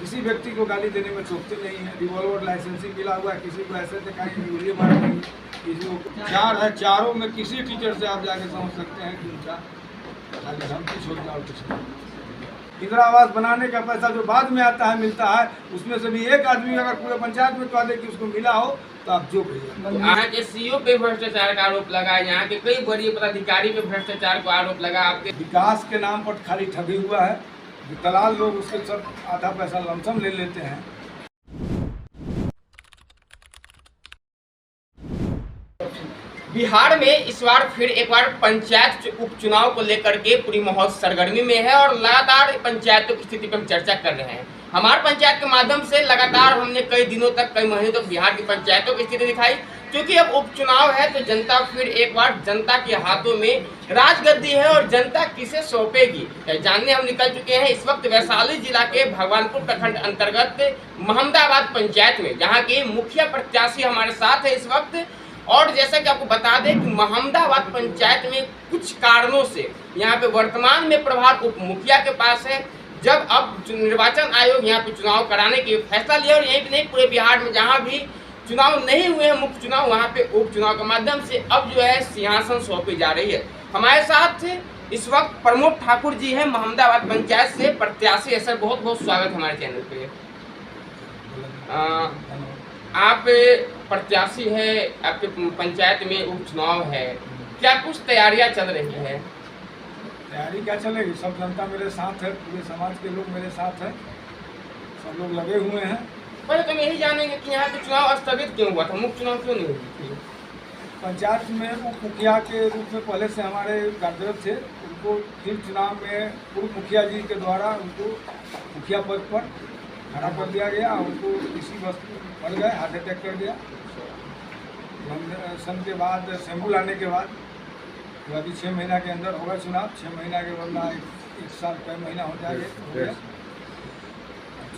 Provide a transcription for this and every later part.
किसी व्यक्ति को गाली देने में चूकते नहीं है। रिवॉल्वर लाइसेंसिंग मिला हुआ है, किसी को ऐसे दिखाई गोली मारेंगे, किसी को चार है, चारों में किसी टीचर से आप जाके समझ सकते हैं कि उनका खाली धमकी छोड़ना और कुछ नहीं। इंदिरा आवास बनाने का पैसा जो बाद में आता है मिलता है, उसमें से भी एक आदमी अगर पूरे पंचायत में कह दे कि उसको मिला हो तो आप जो कहिए। यहाँ के सीईओ पे भ्रष्टाचार का आरोप लगा है, यहाँ के कई बड़े पदाधिकारी पे भ्रष्टाचार का आरोप लगा। आपके विकास के नाम पर खाली ठगी हुआ है, दलाल लोग उसके सब आधा पैसा लमसम ले लेते हैं। बिहार में इस बार फिर एक बार पंचायत उपचुनाव को लेकर के पूरी माहौल सरगर्मी में है और लगातार पंचायतों की स्थिति पर हम चर्चा कर रहे हैं। हमारे पंचायत के माध्यम से लगातार हमने कई दिनों तक, कई महीनों तक बिहार की पंचायतों की स्थिति दिखाई, क्योंकि अब उपचुनाव है तो जनता फिर एक बार जनता के हाथों में राजगद्दी है और जनता किसे सौंपेगी जानने हम निकल चुके हैं। इस वक्त वैशाली जिला के भगवानपुर प्रखंड अंतर्गत महमदाबाद पंचायत में, जहाँ के मुखिया प्रत्याशी हमारे साथ है इस वक्त। और जैसा कि आपको बता दें कि महमदाबाद पंचायत में कुछ कारणों से यहाँ पे वर्तमान में प्रभार उप मुखिया के पास है। जब अब निर्वाचन आयोग यहाँ पे चुनाव कराने की फैसला लिया और यही नहीं पूरे बिहार में जहाँ भी चुनाव नहीं हुए हैं मुख्य चुनाव, वहाँ पे उपचुनाव के माध्यम से अब जो है सिंहासन सौंपी जा रही है। हमारे साथ इस वक्त प्रमोद ठाकुर जी हैं महमदाबाद पंचायत से प्रत्याशी है। सर बहुत बहुत स्वागत हमारे चैनल पे। आप प्रत्याशी है, आपके पंचायत में उपचुनाव है, क्या कुछ तैयारियां चल रही है? तैयारी क्या चलेगी, सब जनता मेरे साथ है, पूरे समाज के लोग मेरे साथ है, सब लोग लगे हुए हैं। पहले तो हम यही जानेंगे कि यहाँ पे चुनाव स्थगित क्यों हुआ था, मुख्य चुनाव क्यों नहीं हुई थी? पंचायत में उप मुखिया के रूप में पहले से हमारे कार्यरत थे, उनको फिर चुनाव में पूर्व मुखिया जी के द्वारा उनको मुखिया पद पर खड़ा कर दिया गया। उनको इसी वस्तु मर गए, हार्ट अटैक कर दिया। सन के बाद शैम्पू लाने के बाद तो अभी 6 महीना के अंदर होगा चुनाव। 6 महीना के बाद एक साल कई महीना हो जाएगा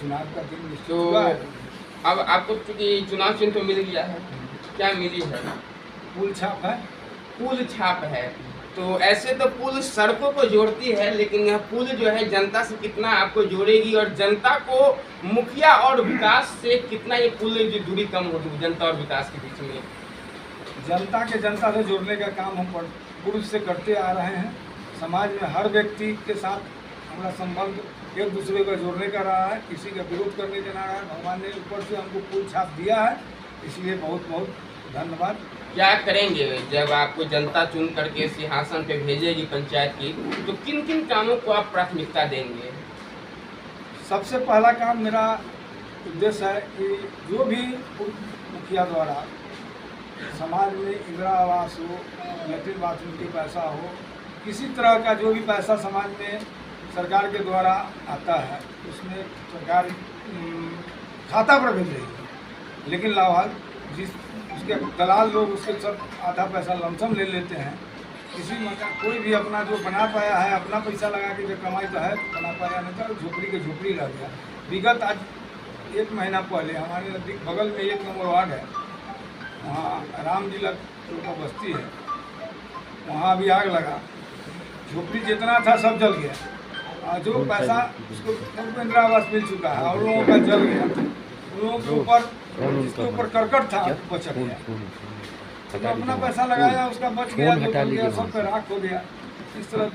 चुनाव का दिन निश्चित हुआ है। अब आपको चूँकि चुनाव चिन्ह तो मिल गया है, क्या मिली है? पुल छाप है। पुल छाप है। तो ऐसे तो पुल सड़कों को जोड़ती है, लेकिन यह पुल जो है जनता से कितना आपको जोड़ेगी और जनता को मुखिया और विकास से कितना ये पुल की दूरी कम होगी जनता और विकास के बीच में? जनता के जनता से जोड़ने का काम हम पूर्व से करते आ रहे हैं। समाज में हर व्यक्ति के साथ हमारा संबंध एक दूसरे को जोड़ने का रहा है, किसी का विरोध करने का ना रहा है। भगवान ने ऊपर से हमको पुल छाप दिया है, इसलिए बहुत बहुत धन्यवाद। क्या करेंगे जब आपको जनता चुन करके सिंहासन पे भेजेगी पंचायत की, तो किन किन कामों को आप प्राथमिकता देंगे? सबसे पहला काम मेरा उद्देश्य है कि जो भी मुखिया द्वारा समाज में इंदिरा आवास हो, लैट्रिन बाथरूम के पैसा हो, किसी तरह का जो भी पैसा समाज में सरकार के द्वारा आता है उसमें सरकार खाता पर भेज रही है, लेकिन लाभार्थी जिस उसके दलाल लोग उसके सब आधा पैसा लमसम ले लेते हैं। किसी मकान कोई भी अपना जो बना पाया है, अपना पैसा लगा के जो कमाई तो है बना पाया, नहीं तो झोपड़ी के झोपड़ी रह गया। विगत आज 1 महीना पहले हमारे नज़दीक बगल में 1 नंबर वार्ड है, वहाँ राम जी का बस्ती है, वहाँ भी आग लगा। झोपड़ी जितना था सब जल गया। जो पैसा उसको इंदिरा आवास मिल चुका है और लोगों का जल गया। उन लोगों के ऊपर जिसके ऊपर करकट था बच गया, तो अपना पैसा लगाया उसका बच गया, जो बच गया सब पे राख हो गया। इस तरह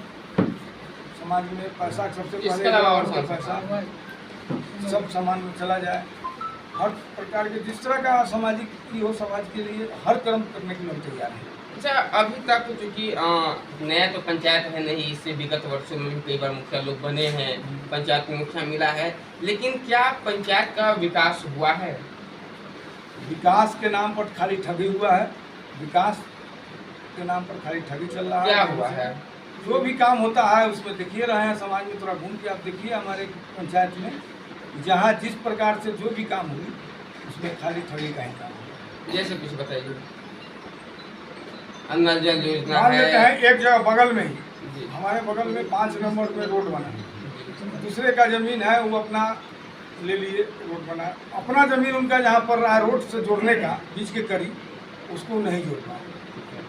समाज में पैसा सबसे पहले पैसा सब समाज में चला जाए। हर प्रकार के जिस तरह का सामाजिक की हो समाज के लिए हर कर्म करने के लिए तैयार है। अच्छा, अभी तक चूँकि नया तो पंचायत है नहीं, इससे विगत वर्षों में कई बार मुखिया लोग बने हैं, पंचायत को मुखिया मिला है, लेकिन क्या पंचायत का विकास हुआ है? विकास के नाम पर खाली ठगी हुआ है। विकास के नाम पर खाली ठगी चल रहा है। क्या हुआ है? जो भी काम होता है उसमें देखिए रहे हैं समाज में, थोड़ा घूम के आप देखिए हमारे पंचायत में, जहाँ जिस प्रकार से जो भी काम हुई उसमें खाली ठगी का ही काम। जैसे कुछ बताइए। अन्न जल योजना मान लेते है, हैं एक जगह बगल में ही हमारे बगल में 5 नंबर में रोड बना, दूसरे का जमीन है वो अपना ले लिए रोड बना, अपना जमीन उनका जहाँ पर रहा है रोड से जोड़ने का बीच के करीब, उसको नहीं जोड़ पाए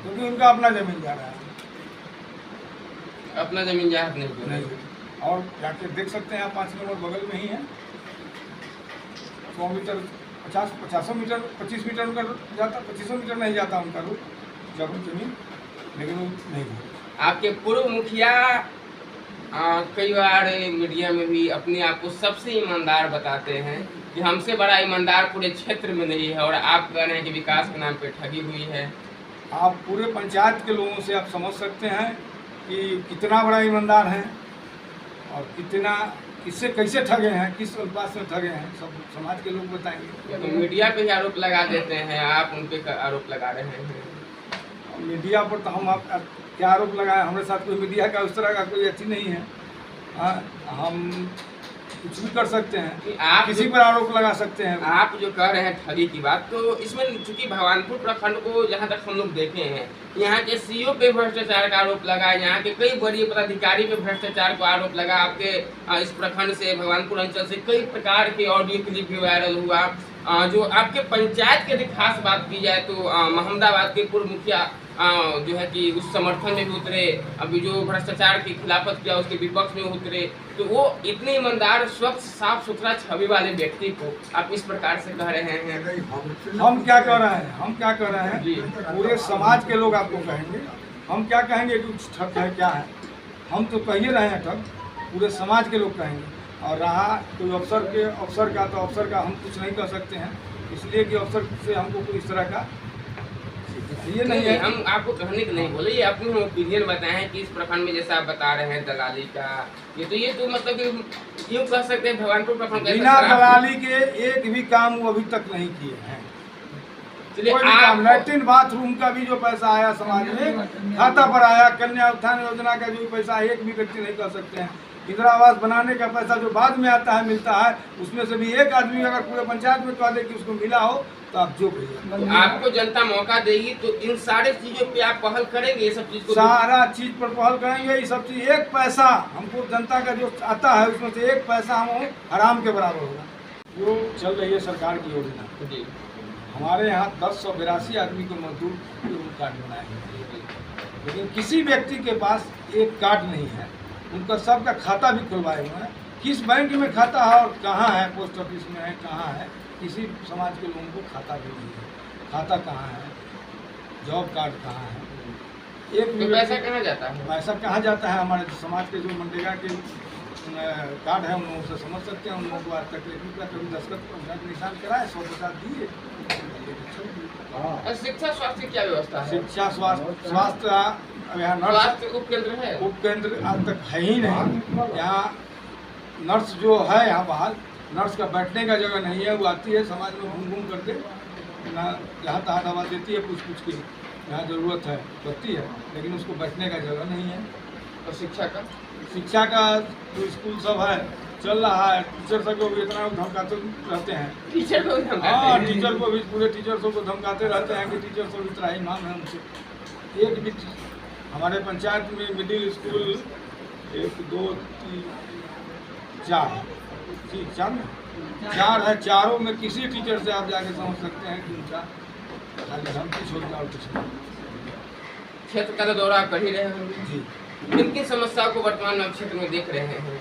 क्योंकि उनका अपना जमीन जा रहा है। अपना जमीन जहाँ नहीं। और जाके देख सकते हैं आप 5 नंबर बगल में ही है, 100 मीटर 50 मीटर 25 मीटर उनका जाता, 25 मीटर नहीं जाता उनका रूट जमीन, लेकिन वो नहीं जाता। आपके पूर्व मुखिया कई बार मीडिया में भी अपने आप को सबसे ईमानदार बताते हैं कि हमसे बड़ा ईमानदार पूरे क्षेत्र में नहीं है, और आप कह रहे हैं कि विकास के नाम पे ठगी हुई है। आप पूरे पंचायत के लोगों से आप समझ सकते हैं कि कितना बड़ा ईमानदार है और कितना किससे कैसे ठगे हैं, किस अल्फाज में ठगे हैं, सब समाज के लोग बताएंगे। तो मीडिया पे ही आरोप लगा देते हैं, आप उन पे आरोप लगा रहे हैं। मीडिया पर तो हम आप क्या आरोप लगाए, हमारे साथ कोई मीडिया का उस तरह का कोई अथी नहीं है। हम कुछ भी कर सकते हैं, आप किसी पर आरोप लगा सकते हैं। आप जो कह रहे हैं ठगी की बात, तो इसमें चूंकि भगवानपुर प्रखंड को जहाँ तक हम लोग देखे हैं, यहाँ के सीईओ पे भ्रष्टाचार का आरोप लगा, यहाँ के कई बड़े पदाधिकारी पे भ्रष्टाचार का आरोप लगा। आपके इस प्रखंड से, भगवानपुर अंचल से कई प्रकार के ऑडियो क्लिप भी वायरल हुआ। जो आपके पंचायत की यदि खास बात की जाए तो महमदाबाद के पूर्व मुखिया जो है कि उस समर्थन में भी उतरे, अभी जो भ्रष्टाचार की खिलाफत किया उसके विपक्ष में उतरे। तो वो इतने ईमानदार, स्वच्छ, साफ सुथरा छवि वाले व्यक्ति को आप इस प्रकार से कह रहे हैं। हम क्या कह रहे हैं, हम क्या कह रहे हैं, पूरे समाज के लोग आपको कहेंगे। हम क्या कहेंगे कि कुछ ठग है क्या है, हम तो कह ही रहे हैं ठग, पूरे समाज के लोग कहेंगे। और रहा कोई अफसर का, तो अफसर का हम कुछ नहीं कर सकते हैं, इसलिए कि अफसर से हमको कोई इस तरह का ये नहीं है। हम आपको कहने के नहीं बोले, ये अपनी ओपिनियन बताएं कि इस प्रखंड में जैसा आप बता रहे हैं दलाली का, ये तो मतलब कि यूँ कह सकते हैं भगवानपुर प्रखंड बिना दलाली के एक भी काम वो अभी तक नहीं किए हैं। कोई भी काम, लैट्रिन बाथरूम का भी जो पैसा आया समाज में खाता पर आया, कन्या उत्थान योजना का जो पैसा एक भी व्यक्ति नहीं कर सकते हैं। इंदिरा आवास बनाने का पैसा जो बाद में आता है, मिलता है, उसमें से भी एक आदमी अगर पूरे पंचायत में कह दे कि उसको मिला हो तो आप जो कहिए। आपको जनता मौका देगी तो इन सारे चीजों पे आप पहल करेंगे, ये सब चीज को सारा चीज पर पहल करेंगे। ये सब चीज, एक पैसा हमको जनता का जो आता है उसमें से एक पैसा हम हराम के बराबर होगा। जो चल रही है सरकार की योजना जी, हमारे यहाँ 1082 आदमी को मजदूर कार्ड बनाए हैं, लेकिन किसी व्यक्ति के पास एक कार्ड नहीं है। उनका सबका खाता भी खुलवाए हुए हैं, किस बैंक में खाता है और कहाँ है, पोस्ट ऑफिस में है, कहाँ है, किसी समाज के लोगों को खाता भी नहीं है। खाता कहाँ है, जॉब कार्ड कहाँ है, एक तो पैसा कहाँ जाता है? पैसा कहाँ जाता है? हमारे समाज के जो मनरेगा के कार्ड है उन लोगों से समझ सकते हैं। उन लोगों को आज तक 1 रुपया कभी दस्तखत निशान कराए, 100 दिए। और शिक्षा स्वास्थ्य की क्या व्यवस्था है? शिक्षा स्वास्थ्य यहाँ स्वास्थ्य उपकेंद्र है? उपकेंद्र आज तक है ही नहीं। यहाँ नर्स जो है यहाँ बाहर, नर्स का बैठने का जगह नहीं है। वो आती है समाज में घूम घूम करके ना जहाँ तहाँ दवा देती है, पूछ पूछ के यहाँ ज़रूरत है करती है, लेकिन उसको बैठने का जगह नहीं है। और शिक्षा का जो स्कूल सब है चल रहा है, टीचर सबको भी इतना धमकाते रहते हैं। टीचर को हाँ, टीचर को भी, पूरे टीचर सबको धमकाते रहते हैं कि टीचर सब इतना ही मान है उनसे। एक भी हमारे पंचायत में मिडिल स्कूल 1 2 3 4 जी 4 है। चारों में किसी टीचर से आप जाके समझ सकते हैं कि उनका खाली धमकी छोड़ना और कुछ नहीं। क्षेत्र का तो दौरा कर ही रहे हैं जी, किन किन समस्याओं को वर्तमान में क्षेत्र में देख रहे हैं?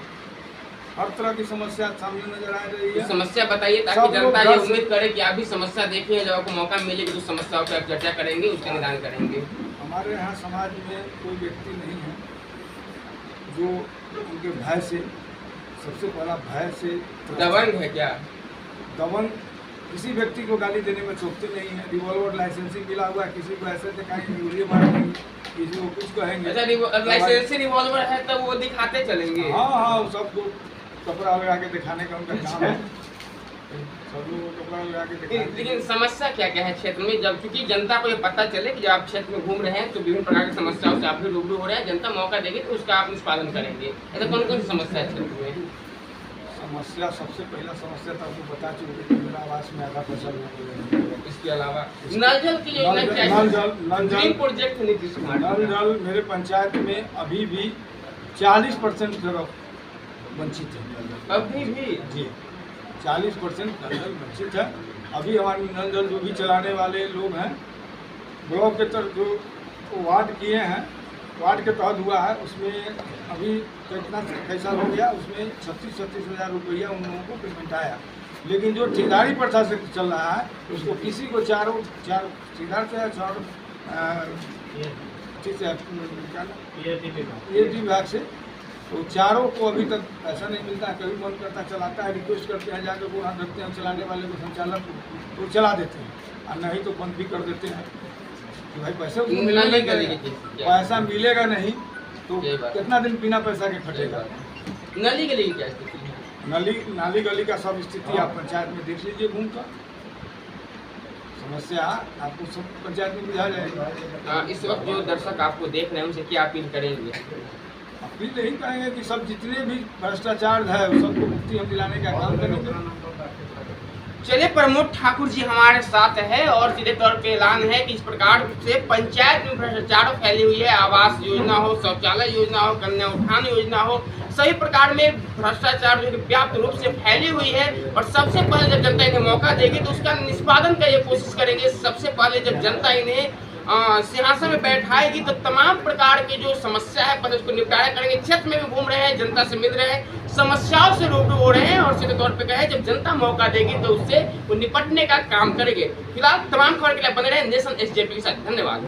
हर तरह की समस्या सामने नजर आ रही है। समस्या बताइए ताकि जनता ये उम्मीद करे कि आप भी समस्या देखिए, जब आपको मौका मिलेगी तो समस्याओं पर आप चर्चा करेंगे, उसका निदान करेंगे। हमारे यहाँ समाज में कोई व्यक्ति नहीं है जो उनके भय से, सबसे पहला भय से दबंग है क्या? दबंग किसी व्यक्ति को गाली देने में चूकते नहीं है। रिवॉल्वर लाइसेंसिंग मिला हुआ है, किसी को ऐसे दिखाएंगे, गोली मारेंगे, किसी को कुछ कहेंगे। अच्छा, लाइसेंसी रिवॉल्वर है तो वो दिखाते चलेंगे? हाँ हाँ, वो सबको कपड़ा लगा के दिखाने का उनका काम है। सब लोग कपड़ा लगा के दिखाने। लेकिन समस्या क्या क्या है क्षेत्र में, जब चूंकि जनता को ये पता चले कि जब आप क्षेत्र में घूम रहे हैं तो विभिन्न प्रकार की समस्याओं से आप भी रूबरू हो रहे हैं, जनता मौका देगी तो उसका आप निष्पादन करेंगे। ऐसा कौन कौन सी समस्या है क्षेत्र में? समस्या, सबसे पहला समस्या तो आपको बता चुके कि इंदिरा आवास में आधा फसल हो गया। इसके अलावा नल जल की योजना क्या है? नल जल प्रोजेक्ट नीतीश कुमार, नल जल मेरे पंचायत में अभी भी 40% जगह वंचित है। अभी भी जी 40% नल जल वंचित है। अभी हमारे नल जल जो भी चलाने वाले लोग हैं, ब्लॉक के तरफ जो वार्ड किए हैं, वार्ड के तहत हुआ है, उसमें अभी कितना पैसा हो गया, उसमें 36 हज़ार रुपया उन लोगों को पेमेंट आया। लेकिन जो ठेकेदारी प्रथा से चल रहा है उसको किसी को चार ठेकेदार से चार ठीक है क्या PhD विभाग से, तो चारों को अभी तक पैसा नहीं मिलता है। कभी मन करता चलाता है, रिक्वेस्ट करते हैं जाकर वो हाथ रखते हैं चलाने वाले को, संचालक को, तो चला देते हैं और नहीं तो बंद भी कर देते हैं कि भाई पैसे उसको मिलना नहीं करेगा, पैसा मिलेगा नहीं तो कितना दिन बिना पैसा के खटेगा। नली गली की क्या स्थिति है? नाली गली का सब स्थिति आप पंचायत में देख लीजिए घूमकर, समस्या आपको सब पंचायत में बुझा जाएगा। इस वक्त जो दर्शक आपको देख रहे हैं उनसे क्या अपील करेंगे? अपील यही करेंगे कि सब जितने भी भ्रष्टाचार है उस सबको मुक्ति हम दिलाने का काम करेंगे। चलिए, प्रमोद ठाकुर जी हमारे साथ है और सीधे तौर पे ऐलान है कि इस प्रकार से पंचायत में भ्रष्टाचार फैली हुई है। आवास योजना हो, शौचालय योजना हो, कन्या उत्थान योजना हो, सभी प्रकार में भ्रष्टाचार जो व्यापक रूप से फैली हुई है। और सबसे पहले जब जनता इन्हें मौका देगी तो उसका निष्पादन का ये कोशिश करेंगे। सबसे पहले जब जनता इन्हें सिंहासन में बैठाएगी तो तमाम प्रकार की जो समस्या है पहले उसको निपटारा करेंगे। क्षेत्र में भी घूम रहे हैं, जनता से मिल रहे हैं, समस्याओं से रूबरू हो रहे हैं और सीधे तौर पे कहे जब जनता मौका देगी तो उससे वो निपटने का काम करेंगे। फिलहाल तमाम खबर के लिए बने रहे नेशन SJP के साथ। धन्यवाद।